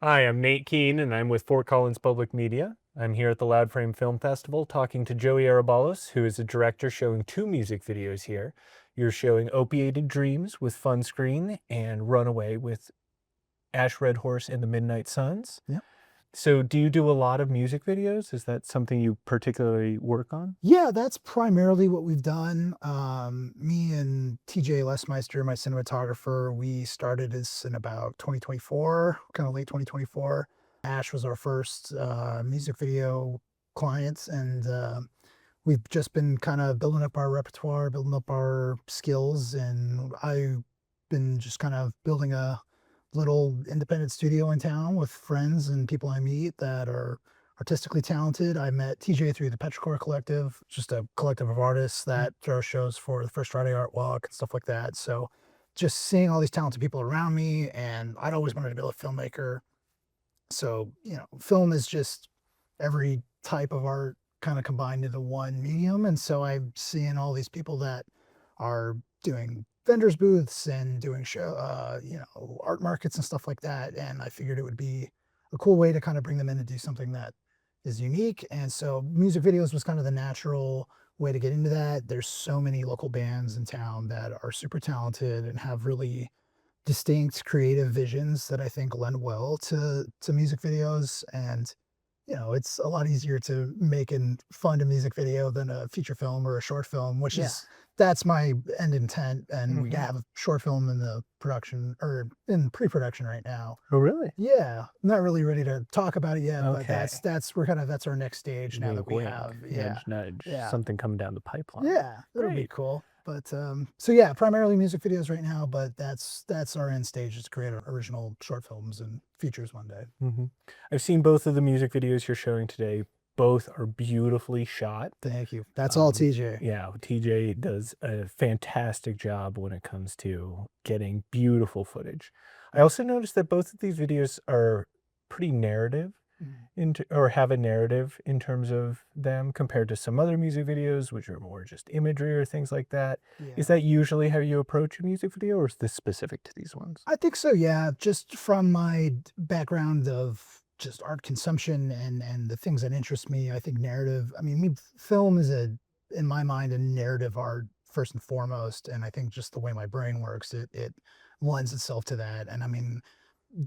Hi, I'm Nate Keene, and I'm with Fort Collins Public Media. I'm here at the LOUDframe Film Festival talking to Joey Arebalos, who is a director showing two music videos here. You're showing Opiated Dreams with Fun Screen and Runaway with Ash Red Horse and the Midnight Suns. Yep. So do you do a lot of music videos? Is that something you particularly work on? Yeah, that's primarily what we've done. Me and TJ Lesmeister, my cinematographer, we started this in about 2024, kind of late 2024. Ash was our first music video client, and we've just been kind of building up our repertoire, building up our skills, and I've been just kind of building a little independent studio in town with friends and people I meet that are artistically talented. I met TJ through the Petrichor Collective, just a collective of artists that throw shows for the First Friday Art Walk and stuff like that. So just seeing all these talented people around me, and I'd always wanted to be a filmmaker. So, film is just every type of art kind of combined into one medium. And so I'm seeing all these people that are doing vendors booths and doing art markets and stuff like that. And I figured it would be a cool way to kind of bring them in and do something that is unique. And so music videos was kind of the natural way to get into that. There's so many local bands in town that are super talented and have really distinct creative visions that I think lend well to music videos. And it's a lot easier to make and fund a music video than a feature film or a short film, which Yeah. is that's my end intent. And we Mhm. have a short film in the production or in pre-production right now. Oh, really? Yeah, I'm not really ready to talk about it yet, but Okay. that's our next stage now that Wink, we have. wink, Yeah, nudge, nudge. yeah. Something coming down the pipeline. Yeah, it'll be Great. cool. But so yeah, primarily music videos right now, but that's our end stage is to create original short films and features one day. I've seen both of the music videos you're showing today. Both are beautifully shot. Thank you. That's all TJ. Yeah, TJ does a fantastic job when it comes to getting beautiful footage. I also noticed that both of these videos are pretty narrative or have a narrative in terms of them compared to some other music videos, which are more just imagery or things like that. Is Yeah. that usually how you approach a music video, or is this specific to these ones? I think so, yeah. Just from my background of just art consumption and the things that interest me, I think narrative. I mean, film is in my mind, a narrative art first and foremost. And I think just the way my brain works, it lends itself to that. And I mean,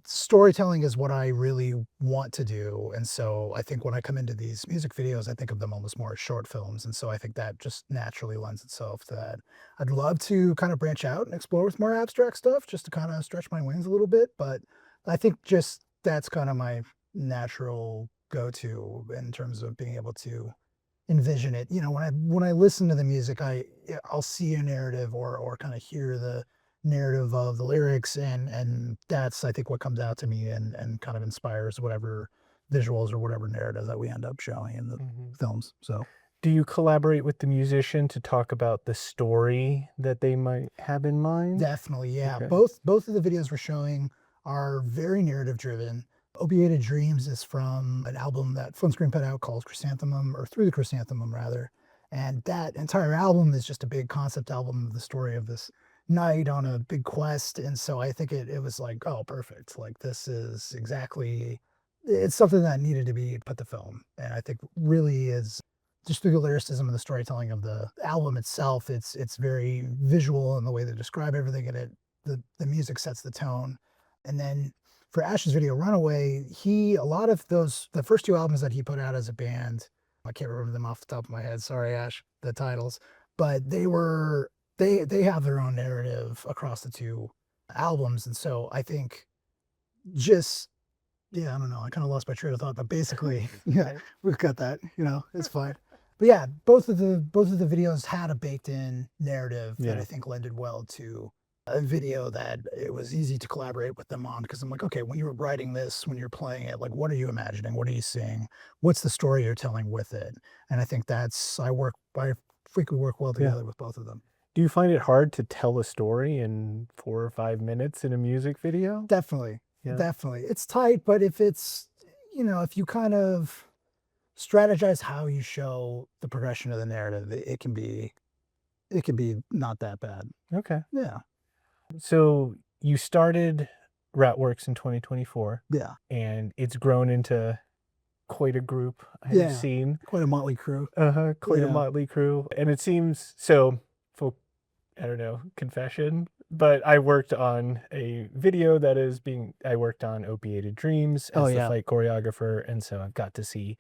storytelling is what I really want to do. And so I think when I come into these music videos, I think of them almost more as short films. And so I think that just naturally lends itself to that. I'd love to kind of branch out and explore with more abstract stuff just to kind of stretch my wings a little bit. But I think just that's kind of my natural go-to in terms of being able to envision it. When I listen to the music, I'll see a narrative or kind of hear the narrative of the lyrics, and that's I think what comes out to me and kind of inspires whatever visuals or whatever narrative that we end up showing in the Mhm. films. So Do you collaborate with the musician to talk about the story that they might have in mind? definitely, yeah. Okay. Both of the videos we're showing are very narrative driven. Opiated Dreams is from an album that Phone Screen put out called Chrysanthemum, or Through the Chrysanthemum rather. And that entire album is just a big concept album of the story of this knight on a big quest. And so I think it was like, oh, perfect. Like this is exactly it's something that needed to be put to film. And I think really is just through the lyricism and the storytelling of the album itself, it's very visual in the way they describe everything in it. The music sets the tone. And then for Ash's video Runaway, a lot of the first two albums that he put out as a band, I can't remember them off the top of my head. Sorry, Ash, the titles, but they have their own narrative across the two albums. And so I think just yeah, I don't know. I kind of lost my train of thought, but basically, yeah, Okay. we've got that. It's fine. But yeah, both of the videos had a baked in narrative that I Yeah. think lended well to a video that it was easy to collaborate with them on because I'm like, okay, when you're writing this, when you're playing it, like, what are you imagining? What are you seeing? What's the story you're telling with it? And I think I frequently work well Yeah. together with both of them. Do you find it hard to tell a story in 4 or 5 minutes in a music video? Definitely, Yeah. definitely. It's tight, but if you kind of strategize how you show the progression of the narrative, it can be not that bad. Okay. Yeah. So you started Ratworks in 2024, Yeah. and it's grown into quite a group I've Yeah. seen. Quite a motley crew. Quite a Yeah. motley crew. And it seems so, full, I don't know, confession, but I worked on a video that is I worked on Opiated Dreams Oh, as the yeah. fight choreographer. And so I've got to see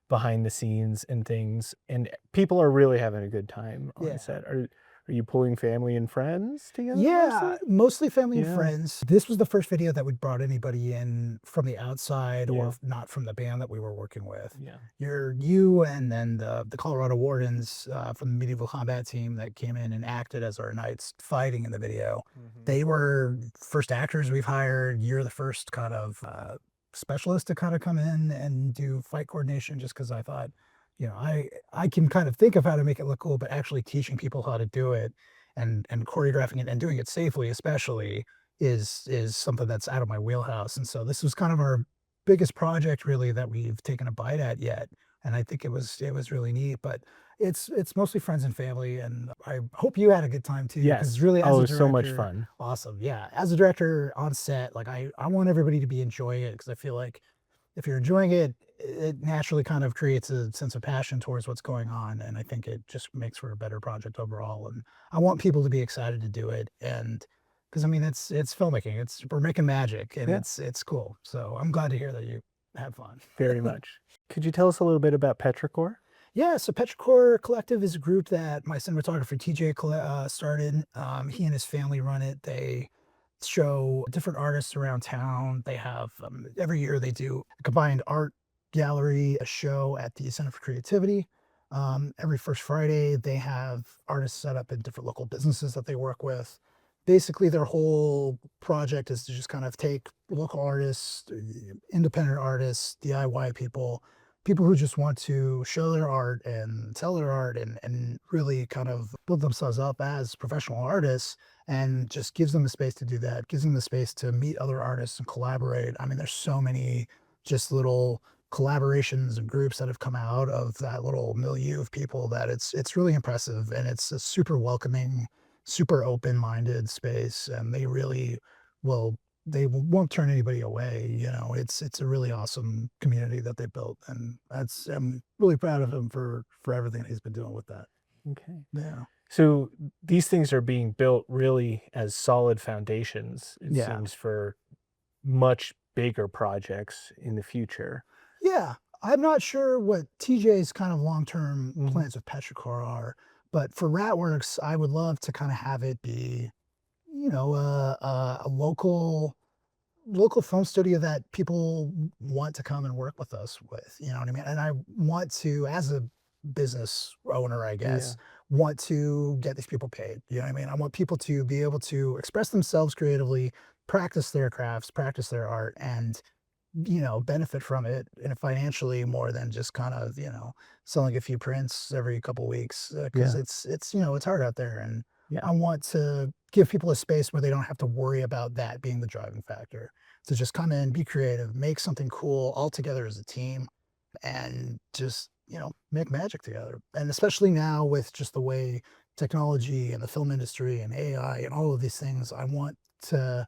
behind the scenes and things. And people are really having a good time on Yeah. set. Are you pulling family and friends together? Yeah, mostly family and Yeah. friends. This was the first video that we brought anybody in from the outside Yeah. or not from the band that we were working with. Yeah. You and then the Colorado Wardens from the medieval combat team that came in and acted as our knights fighting in the video. They were first actors we've hired. You're the first kind of specialist to kind of come in and do fight coordination, just because I thought, I can kind of think of how to make it look cool, but actually teaching people how to do it and choreographing it and doing it safely, especially, is something that's out of my wheelhouse. And so this was kind of our biggest project really that we've taken a bite at yet. And I think it was really neat, but it's mostly friends and family. And I hope you had a good time too. Yes. Because really, as Oh, a it was director, so much fun. awesome. Yeah. As a director on set, like I want everybody to be enjoying it, because I feel like if you're enjoying it, it naturally kind of creates a sense of passion towards what's going on. And I think it just makes for a better project overall. And I want people to be excited to do it. And because I mean, it's filmmaking, we're making magic, and Yeah. it's cool. So I'm glad to hear that you had fun. Very much. Could you tell us a little bit about Petrichor? Yeah, so Petrichor Collective is a group that my cinematographer TJ started. He and his family run it. They show different artists around town. They have every year they do a combined art gallery, a show at the Center for Creativity. Every first Friday, they have artists set up in different local businesses that they work with. Basically, their whole project is to just kind of take local artists, independent artists, DIY people, people who just want to show their art and sell their art and really kind of build themselves up as professional artists, and just gives them the space to do that, gives them the space to meet other artists and collaborate. I mean, there's so many just little collaborations and groups that have come out of that little milieu of people that it's really impressive, and it's a super welcoming, super open-minded space, and they won't turn anybody away. It's a really awesome community that they built, and I'm really proud of him for everything he's been doing with that. Okay. Yeah. So these things are being built really as solid foundations, it Yeah. seems, for much bigger projects in the future. Yeah. I'm not sure what TJ's kind of long-term plans with Petrichor are, but for Ratworks, I would love to kind of have it be, a local film studio that people want to come and work with us with. You know what I mean? And I want to, as a business owner, I guess, want to get these people paid. You know what I mean? I want people to be able to express themselves creatively, practice their crafts, practice their art, and benefit from it and financially, more than just kind of, selling a few prints every couple weeks, because it's hard out there. And I want to give people a space where they don't have to worry about that being the driving factor. To just come in, be creative, make something cool all together as a team, and just, make magic together. And especially now with just the way technology and the film industry and AI and all of these things, I want to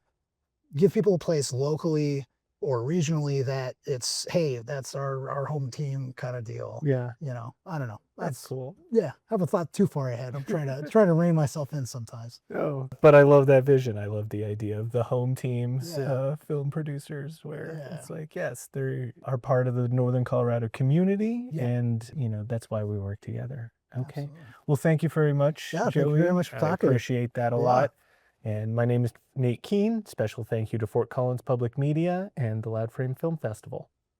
give people a place locally or regionally that it's, hey, that's our home team kind of deal. Yeah. I don't know. That's cool. Yeah. I haven't thought too far ahead. I'm trying to rein myself in sometimes. Oh, but I love that vision. I love the idea of the home teams, Yeah. Film producers, where Yeah. it's like, yes, they are part of the Northern Colorado community, Yeah. and that's why we work together. Okay. Absolutely. Well, thank you very much, Yeah, Joey. thank you very much for I talking. appreciate that a lot. And my name is Nate Keene. Special thank you to Fort Collins Public Media and the LOUDframe Film Festival.